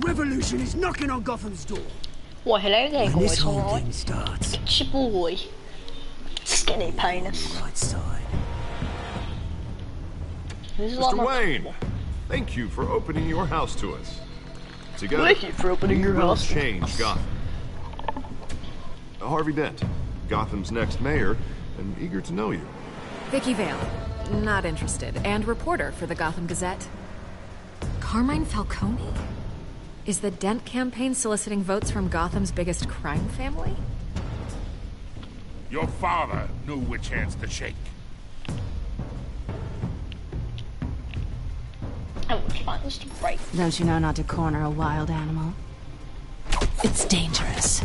revolution is knocking on Gotham's door. Well, hello there, When this guys. whole Alright, thing starts, it's your boy, Skinny Penis. right side. This is like Mr. my- Wayne, thank you for opening your house to us. Together, Thank you for opening your we will house. change Gotham. Harvey Dent, Gotham's next mayor, and eager to know you. Vicky Vale, not interested, and reporter for the Gotham Gazette. Carmine Falcone? Is the Dent campaign soliciting votes from Gotham's biggest crime family? Your father knew which hands to shake. And which buttons to break. Don't you know not to corner a wild animal? It's dangerous.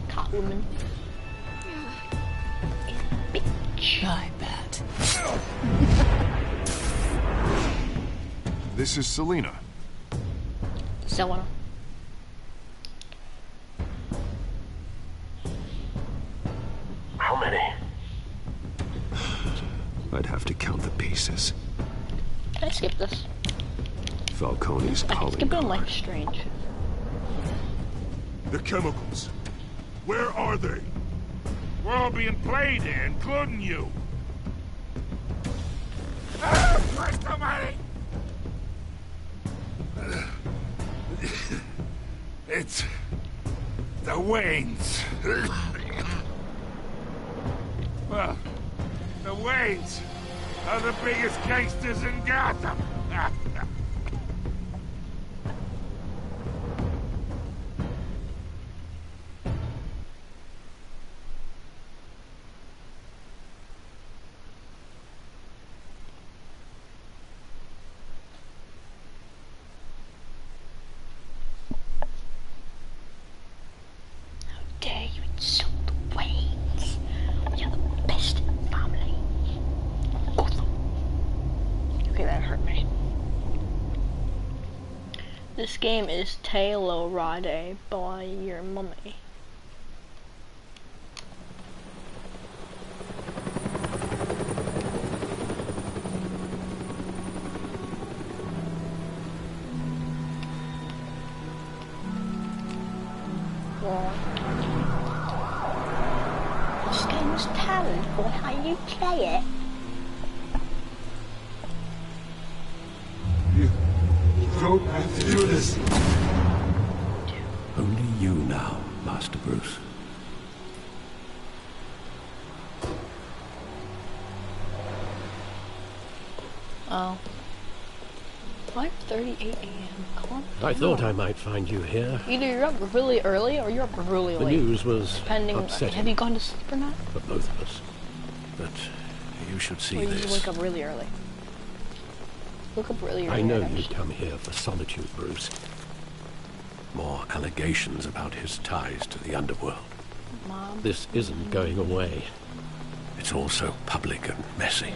Catwoman. Bitch. I bet. This is Selina. Selena. How many? I'd have to count the pieces. Can I skip this? Falcone's I can calling skip it on card. Life is Strange. The chemicals. Where are they? We're all being played here, including you. Christ almighty! It's the Waynes. Well, the Waynes are the biggest gangsters in Gotham. Dare you insult the Waynes? We are the best family. Gotham. Okay, that hurt me. This game is Taylor Ride by your mummy. This game's talent for how you play it. You don't have to do this. Only you now, Master Bruce. Oh. 5:38 a.m. I thought I might find you here. Either you're up really early or you're up really The late. news was Depending. upsetting Have you gone to sleep or not? for both of us. But you should see Or you this. just wake up really early? Wake up really early. I know actually. you'd come here for solitude, Bruce. More allegations about his ties to the underworld. Mom. This isn't going away. It's all so public and messy.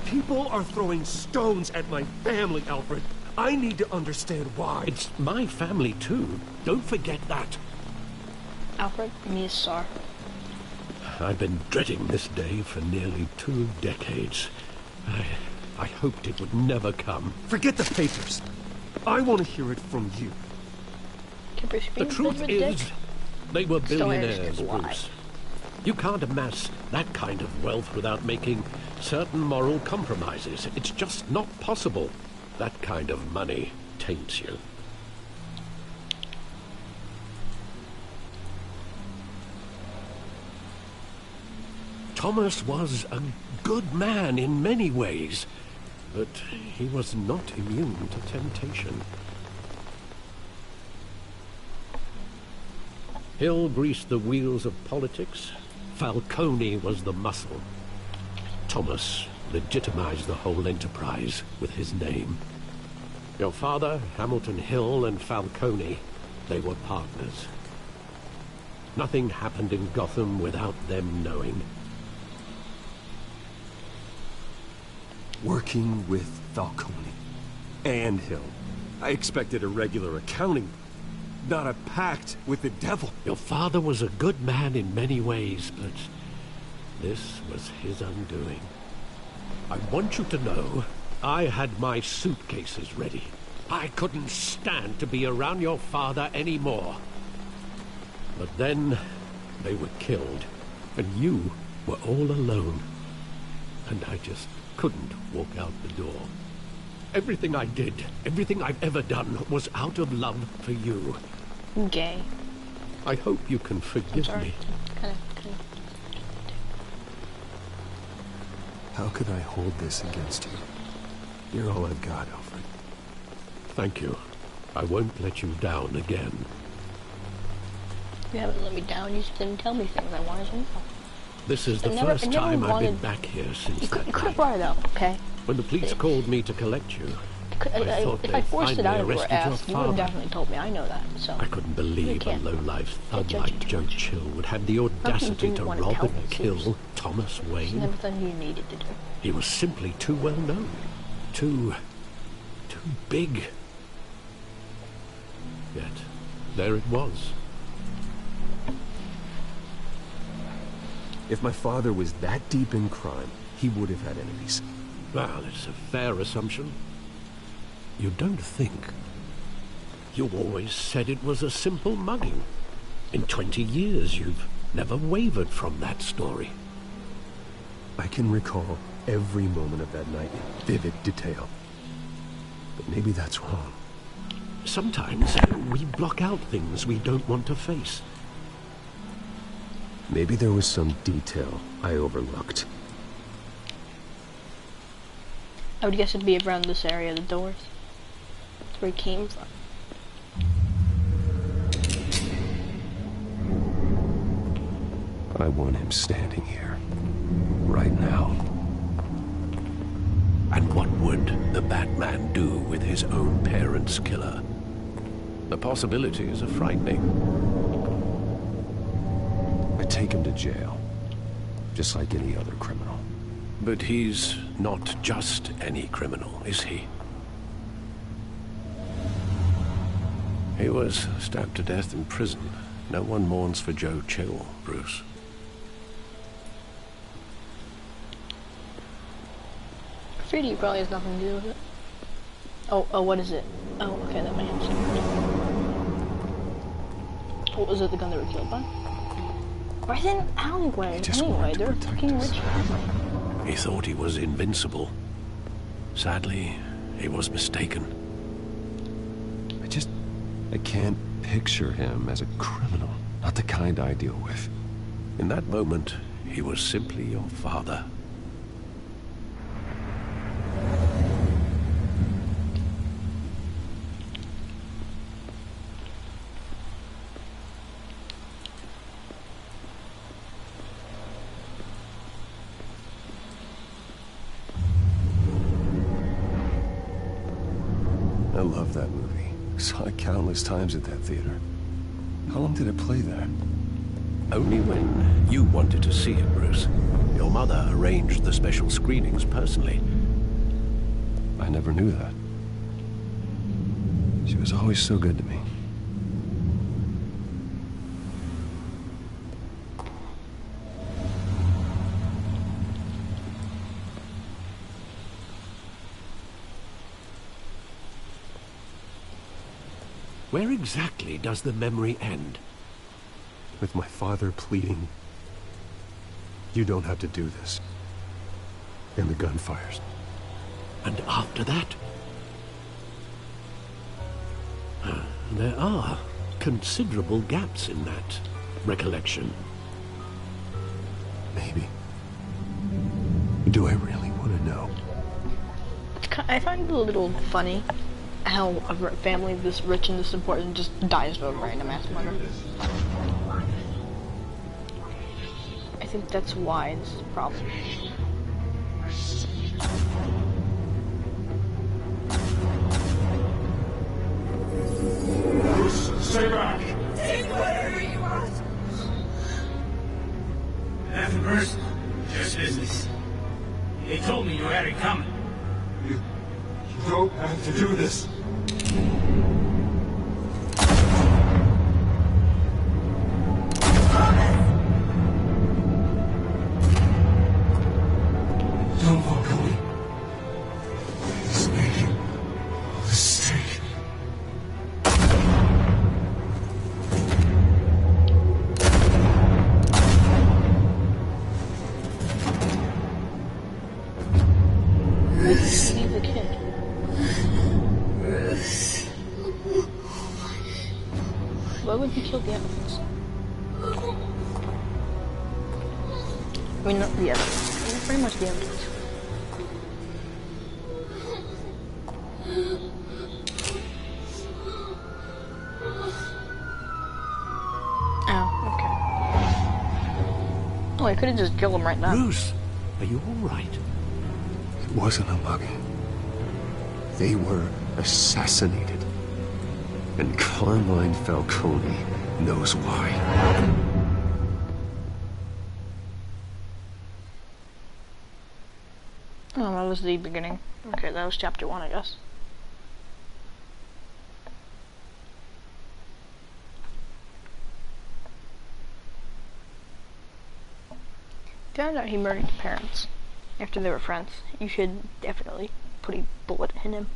People are throwing stones at my family, Alfred. I need to understand why. It's my family, too. Don't forget that. Alfred, me is sorry. I've been dreading this day for nearly 2 decades. I hoped it would never come. Forget the papers. I want to hear it from you. The truth is, they were billionaires, Still why. Bruce. You can't amass that kind of wealth without making certain moral compromises. It's just not possible. That kind of money taints you. Thomas was a good man in many ways, but he was not immune to temptation. Hill greased the wheels of politics. Falcone was the muscle. Thomas legitimized the whole enterprise with his name. Your father, Hamilton Hill, and Falcone, they were partners. Nothing happened in Gotham without them knowing. Working with Falcone and Hill. I expected a regular accounting, not a pact with the devil. Your father was a good man in many ways, but this was his undoing. I want you to know I had my suitcases ready. I couldn't stand to be around your father anymore. But then they were killed, and you were all alone. And I just couldn't walk out the door. Everything I did, everything I've ever done, was out of love for you. Gay. I hope you can forgive me. Kinda. How could I hold this against you? You're all I've got, Alfred. Thank you. I won't let you down again. You haven't let me down. You just didn't tell me things I wanted to know. This is the first time I've been back here since that You could have night. brought it up, okay? When the police called me to collect you, I thought if I they'd forced it out of finally your arrested your ass, you would have father. definitely told me. I know that, so. I couldn't believe a can't. low-life Can't thug judge like you too Joe much. Chill would have the audacity didn't to want to rob tell and me, kill seriously. Thomas It's Wayne. never something you needed to do. He was simply too well known. Too big. Yet, there it was. If my father was that deep in crime, he would have had enemies. Well, it's a fair assumption. You don't think. You always said it was a simple mugging. In 20 years, you've never wavered from that story. I can recall every moment of that night in vivid detail. But maybe that's wrong. Sometimes we block out things we don't want to face. Maybe there was some detail I overlooked. I would guess it'd be around this area, the doors. That's where he came from. I want him standing here. Right now. And what would the Batman do with his own parents' killer? The possibilities are frightening. I take him to jail. Just like any other criminal. But he's not just any criminal, is he? He was stabbed to death in prison. No one mourns for Joe Chill, Bruce. Graffiti probably has nothing to do with it. Oh, what is it? Oh, okay, that makes sense. What was it, the gun they were killed by? Right in an alleyway. Anyway, they're a fucking rich family. He thought he was invincible. Sadly, he was mistaken. I can't picture him as a criminal. Not the kind I deal with. In that moment, he was simply your father. I love that movie. Saw it countless times at that theater. How long did it play there? Only when you wanted to see it, Bruce. Your mother arranged the special screenings personally. I never knew that. She was always so good to me. Where exactly does the memory end? With my father pleading, "You don't have to do this." And the gun fires. And after that? There are considerable gaps in that recollection. Maybe. Do I really want to know? I find it a little funny how a family this rich and this important just dies of a random ass murder. I think that's why this is a problem. Bruce, stay back! Take whatever you want. Nothing personal, just business. They told me you had it coming. You don't have to do this. Don't walk away. He's making a mistake. the kid. Why would you kill the evidence? I mean, not the evidence. I mean, pretty much the evidence. Oh, okay. Oh, I could have just killed him right now. Bruce, are you all right? It wasn't a mugging. They were assassinated. And Carmine Falcone knows why. Oh, that was the beginning. Okay, that was chapter 1, I guess. Found out he murdered his parents after they were friends. You should definitely put a bullet in him.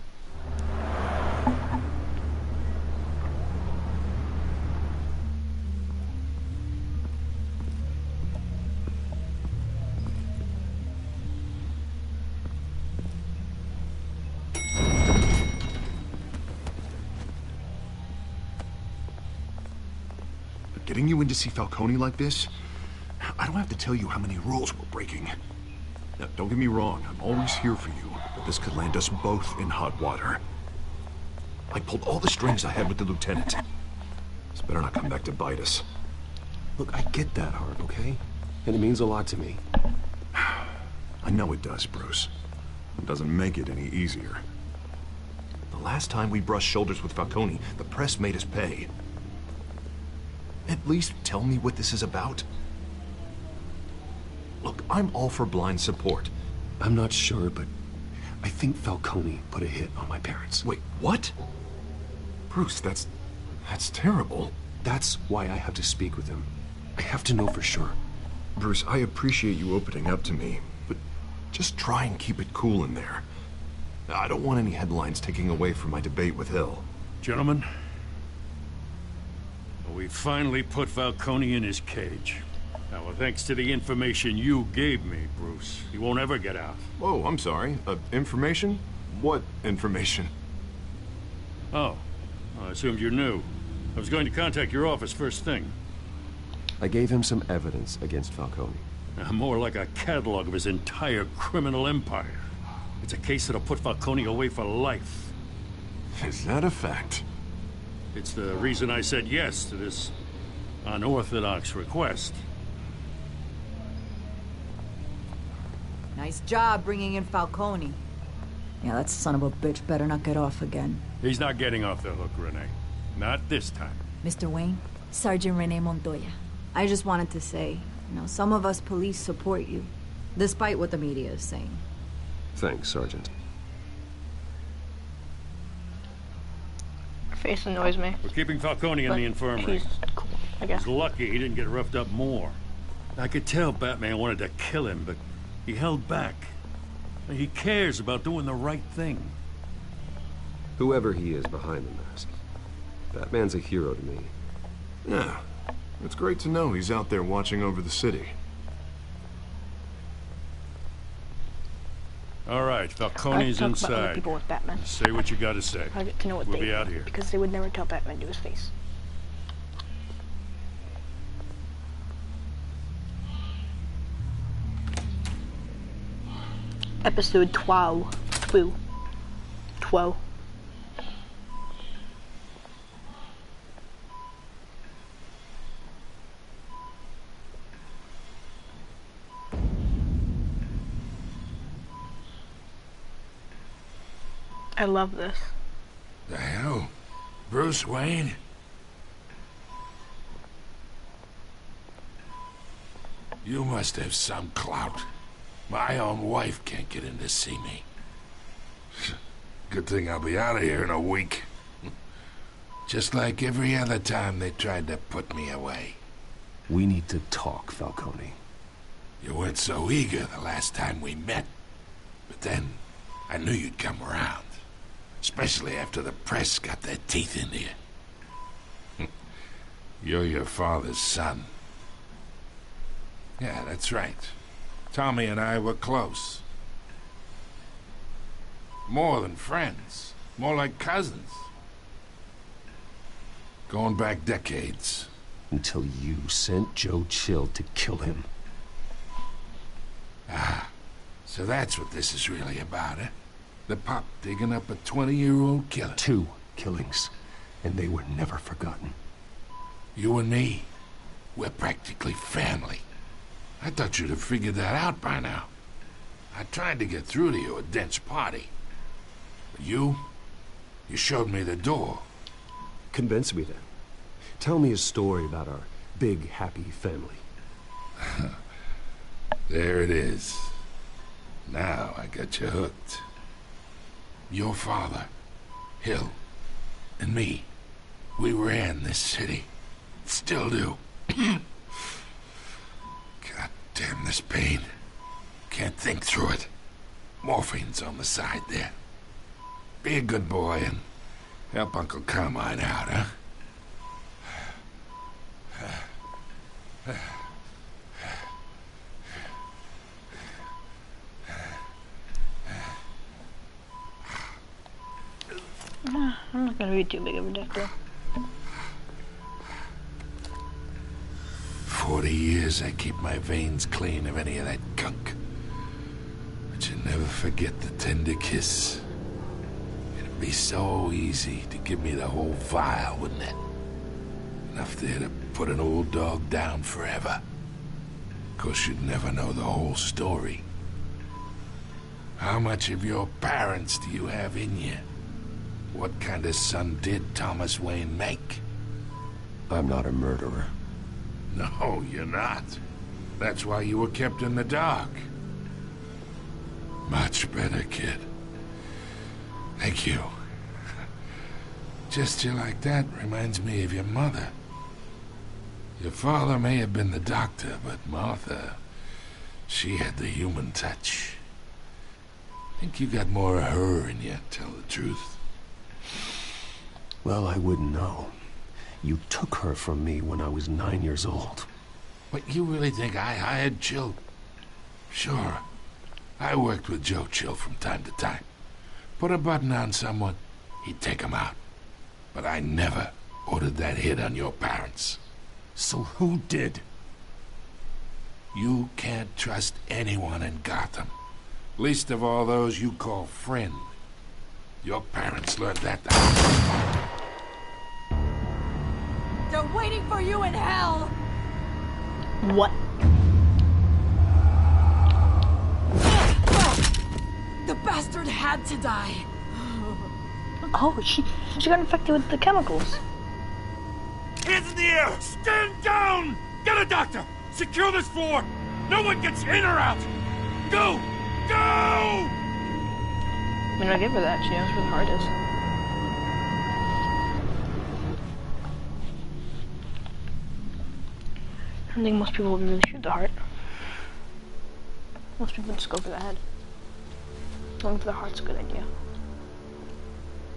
Getting you in to see Falcone like this? I don't have to tell you how many rules we're breaking. Now, don't get me wrong, I'm always here for you, but this could land us both in hot water. I pulled all the strings I had with the lieutenant. This better not come back to bite us. Look, I get that, Hart, okay? And it means a lot to me. I know it does, Bruce. It doesn't make it any easier. The last time we brushed shoulders with Falcone, the press made us pay. At least tell me what this is about. Look, I'm all for blind support. I'm not sure, but I think Falcone put a hit on my parents. Wait, what? Bruce, that's terrible. That's why I have to speak with him. I have to know for sure. Bruce, I appreciate you opening up to me, but just try and keep it cool in there. I don't want any headlines taking away from my debate with Hill. Gentlemen, we finally put Falcone in his cage. Now, thanks to the information you gave me, Bruce, he won't ever get out. Whoa, I'm sorry. Information? What information? Oh, I assumed you knew. I was going to contact your office first thing. I gave him some evidence against Falcone. More like a catalog of his entire criminal empire. It's a case that'll put Falcone away for life. Is that a fact? It's the reason I said yes to this unorthodox request. Nice job bringing in Falcone. Yeah, that son of a bitch better not get off again. He's not getting off the hook, Renee. Not this time. Mr. Wayne, Sergeant Renee Montoya. I just wanted to say, some of us police support you, despite what the media is saying. Thanks, Sergeant. Face annoys me. We're keeping Falcone in the infirmary. He's cool, I guess. He's lucky he didn't get roughed up more. I could tell Batman wanted to kill him, but he held back. He cares about doing the right thing. Whoever he is behind the mask, Batman's a hero to me. Yeah, it's great to know he's out there watching over the city. All right, Falcone's I talk about other inside. people with Batman. Say what you gotta say. I get to know what We'll they be out here. because they would never tell Batman to his face. Episode 12. 12. I love this. The hell? Bruce Wayne? You must have some clout. My own wife can't get in to see me. Good thing I'll be out of here in a week. Just like every other time they tried to put me away. We need to talk, Falcone. You weren't so eager the last time we met. But then, I knew you'd come around. Especially after the press got their teeth into you. You're your father's son. Yeah, that's right. Tommy and I were close. More than friends. More like cousins. Going back decades. Until you sent Joe Chill to kill him. Ah, so that's what this is really about, eh? The pop digging up a 20-year-old killer. 2 killings, and they were never forgotten. You and me, we're practically family. I thought you'd have figured that out by now. I tried to get through to you at Dent's party. But you showed me the door. Convince me then. Tell me a story about our big, happy family. There it is. Now I got you hooked. Your father, Hill, and me, we ran this city. Still do. God damn this pain. Can't think through it. Morphine's on the side there. Be a good boy and help Uncle Carmine out, huh? I'm not gonna be too big of a dick, though. 40 years I keep my veins clean of any of that gunk. But you never forget the tender kiss. It'd be so easy to give me the whole vial, wouldn't it? Enough there to put an old dog down forever. Of course, you'd never know the whole story. How much of your parents do you have in you? What kind of son did Thomas Wayne make? I'm not a murderer. No, you're not. That's why you were kept in the dark. Much better, kid. Thank you. Gesture like that reminds me of your mother. Your father may have been the doctor, but Martha, she had the human touch. I think you got more of her in you, tell the truth. Well, I wouldn't know. You took her from me when I was 9 years old. But you really think I hired Chill? Sure. I worked with Joe Chill from time to time. Put a button on someone, he'd take him out. But I never ordered that hit on your parents. So who did? You can't trust anyone in Gotham. Least of all those you call friend. Your parents learned that the They're waiting for you in hell! What? The bastard had to die. Oh, she got infected with the chemicals. Hands in the air! Stand down! Get a doctor! Secure this floor! No one gets in or out! Go! Go! I mean, I give her that. She knows where the heart is. I don't think most people would really shoot the heart. Most people just go for the head. Going for the heart's a good idea.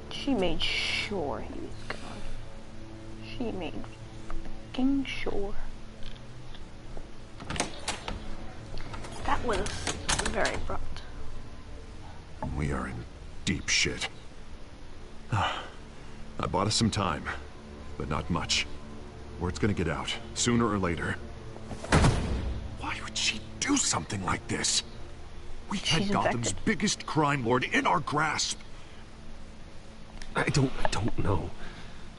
She made sure he was gone. She made fucking sure. That was very abrupt. We are in deep shit. I bought us some time, but not much. Word's gonna get out, sooner or later. Why would she do something like this? We had Gotham's biggest crime lord in our grasp. I don't know.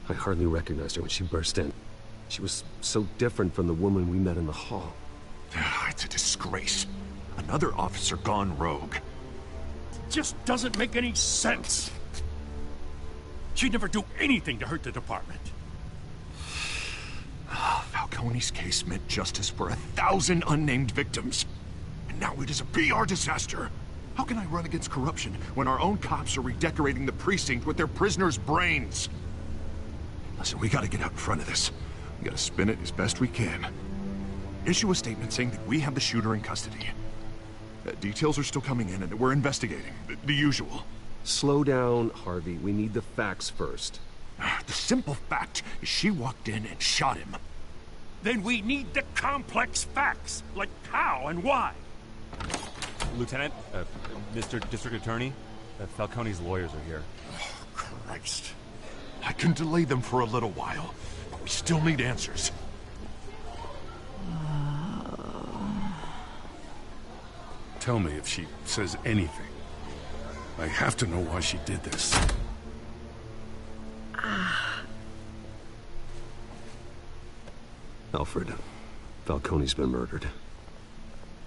I hardly recognized her when she burst in. She was so different from the woman we met in the hall. It's a disgrace. Another officer gone rogue. Just doesn't make any sense. She'd never do anything to hurt the department. Falcone's case meant justice for 1,000 unnamed victims. And now it is a PR disaster. How can I run against corruption when our own cops are redecorating the precinct with their prisoners' brains? Listen, we gotta get out in front of this. We gotta spin it as best we can. Issue a statement saying that we have the shooter in custody. Details are still coming in and we're investigating. The usual. Slow down, Harvey. We need the facts first. The simple fact is she walked in and shot him. Then we need the complex facts, like how and why. Lieutenant, Mr. District Attorney, that Falcone's lawyers are here. Oh, Christ. I can delay them for a little while, but we still need answers. Tell me if she says anything. I have to know why she did this. Alfred, Falcone's been murdered.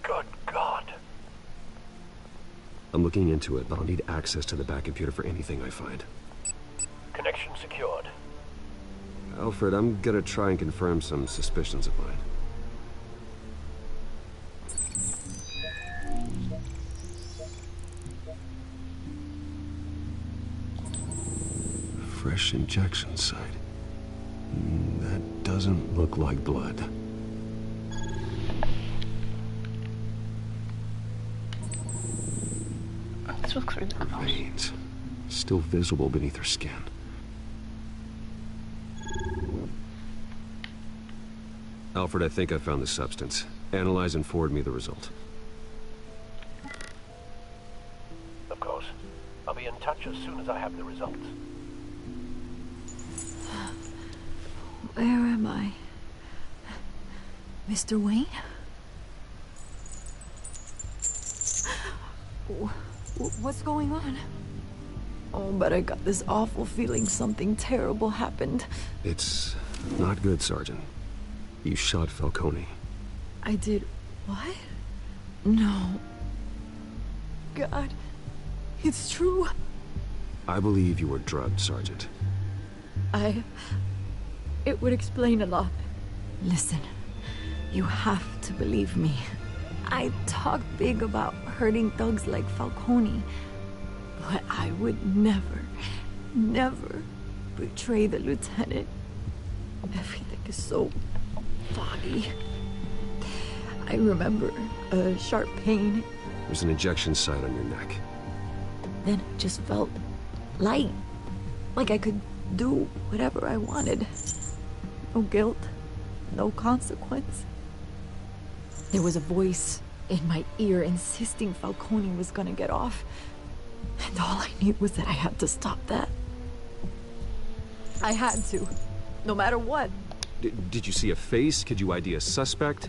Good God. I'm looking into it, but I'll need access to the back computer for anything I find. Connection secured. Alfred, I'm gonna try and confirm some suspicions of mine. Fresh injection site. That doesn't look like blood. This looks really Her veins, still visible beneath her skin. Alfred, I think I found the substance. Analyze and forward me the result. Of course. I'll be in touch as soon as I have the results. Where am I? Mr. Wayne? What's going on? Oh, but I got this awful feeling something terrible happened. It's not good, Sergeant. You shot Falcone. I did what? No. God, it's true. I believe you were drugged, Sergeant. It would explain a lot. Listen, you have to believe me. I talk big about hurting thugs like Falcone, but I would never, never betray the lieutenant. Everything is so foggy. I remember a sharp pain. There's an injection site on your neck. Then it just felt light, like I could do whatever I wanted. No guilt, no consequence. There was a voice in my ear insisting Falcone was gonna get off. And all I knew was that I had to stop that. I had to, no matter what. Did you see a face? Could you ID a suspect?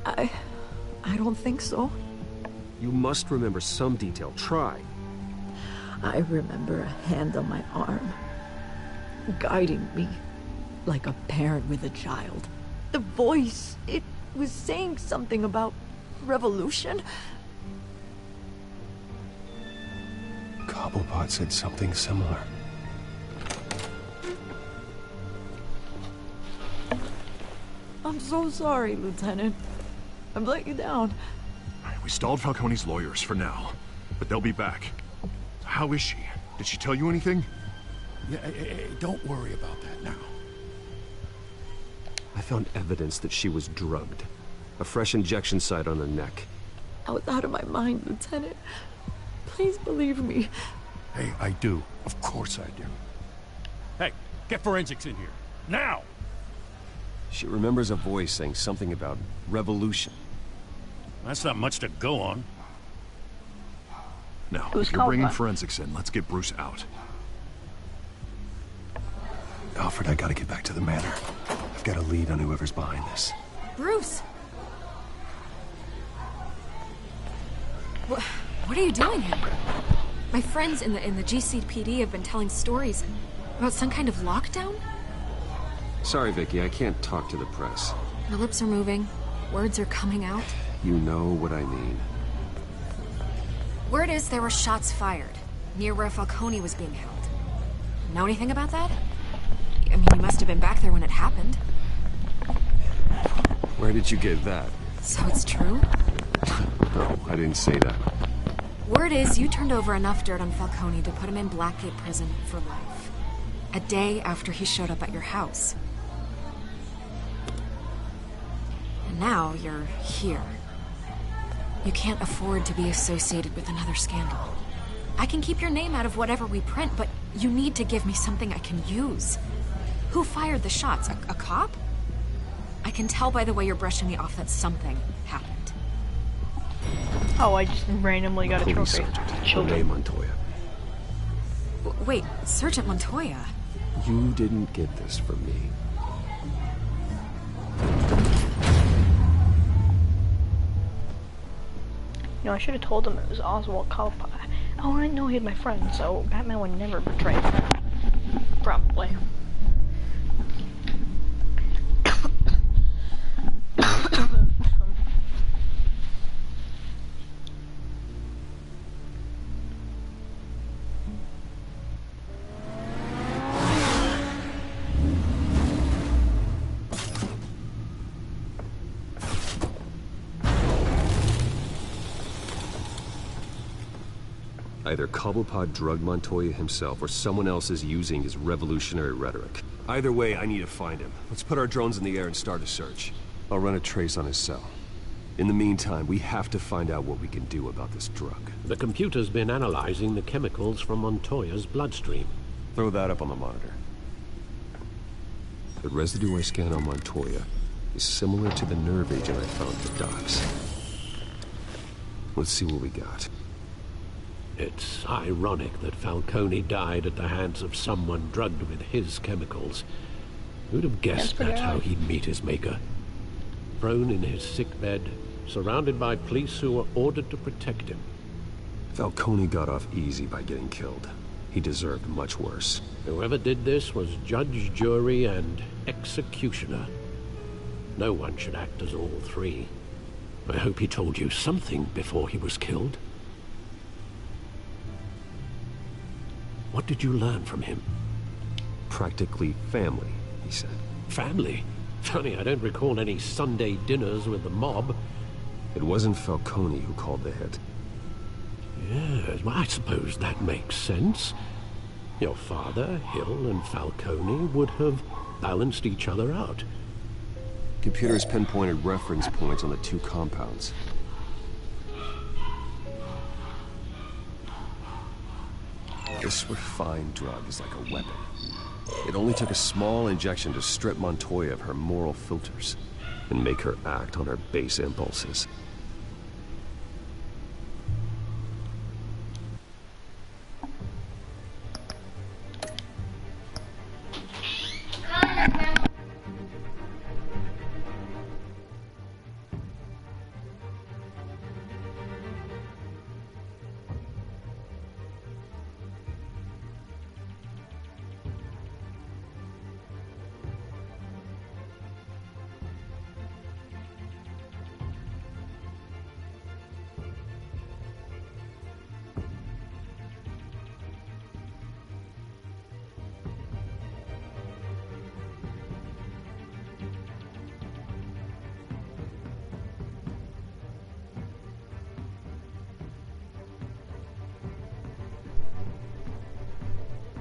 I don't think so. You must remember some detail. Try. I remember a hand on my arm, guiding me like a parent with a child. The voice, it was saying something about revolution. Cobblepot said something similar. I'm so sorry, Lieutenant. I've let you down. We stalled Falcone's lawyers for now, but they'll be back. How is she? Did she tell you anything? Yeah, don't worry about that now. I found evidence that she was drugged. A fresh injection site on her neck. I was out of my mind, Lieutenant. Please believe me. Hey, I do. Of course I do. Hey, get forensics in here. Now! She remembers a voice saying something about revolution. That's not much to go on. Now, if you're bringing forensics in, let's get Bruce out. Alfred, I gotta get back to the manor. I've got a lead on whoever's behind this. Bruce! What are you doing here? My friends in the GCPD have been telling stories about some kind of lockdown? Sorry, Vicky, I can't talk to the press. Your lips are moving. Words are coming out. You know what I mean. Word is there were shots fired near where Falcone was being held. Know anything about that? I mean, you must have been back there when it happened. Where did you get that? So it's true? No, I didn't say that. Word is you turned over enough dirt on Falcone to put him in Blackgate Prison for life. A day after he showed up at your house. And now you're here. You can't afford to be associated with another scandal. I can keep your name out of whatever we print, but you need to give me something I can use. Who fired the shots? A cop? I can tell by the way you're brushing me off that something happened. Oh, I just randomly got a Police trophy. sergeant, Children. Montoya. Wait, Sergeant Montoya. You didn't get this from me. You know, I should have told him it was Oswald Cobblepot. Oh, I know he had my friend, so Batman would never betray him. Probably. Either Cobblepot drugged Montoya himself, or someone else is using his revolutionary rhetoric. Either way, I need to find him. Let's put our drones in the air and start a search. I'll run a trace on his cell. In the meantime, we have to find out what we can do about this drug. The computer's been analyzing the chemicals from Montoya's bloodstream. Throw that up on the monitor. The residue I scanned on Montoya is similar to the nerve agent I found at the docks. Let's see what we got. It's ironic that Falcone died at the hands of someone drugged with his chemicals. Who'd have guessed that's how he'd meet his maker? Prone in his sickbed, surrounded by police who were ordered to protect him. Falcone got off easy by getting killed. He deserved much worse. Whoever did this was judge, jury, and executioner. No one should act as all three. I hope he told you something before he was killed. What did you learn from him? Practically family, he said. Family? Funny, I don't recall any Sunday dinners with the mob. It wasn't Falcone who called the hit. Yes, well, I suppose that makes sense. Your father, Hill, and Falcone would have balanced each other out. Computers pinpointed reference points on the two compounds. This refined drug is like a weapon. It only took a small injection to strip Montoya of her moral filters and make her act on her base impulses.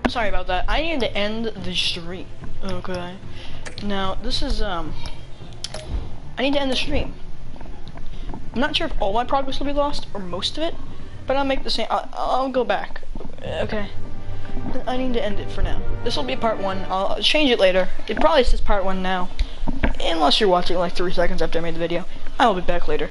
Sorry about that. I need to end the stream. Okay. Now, this is, I need to end the stream. I'm not sure if all my progress will be lost, or most of it, but I'll make the same, I'll go back. Okay. I need to end it for now. This will be part 1. I'll change it later. It probably says part 1 now. Unless you're watching like 3 seconds after I made the video. I will be back later.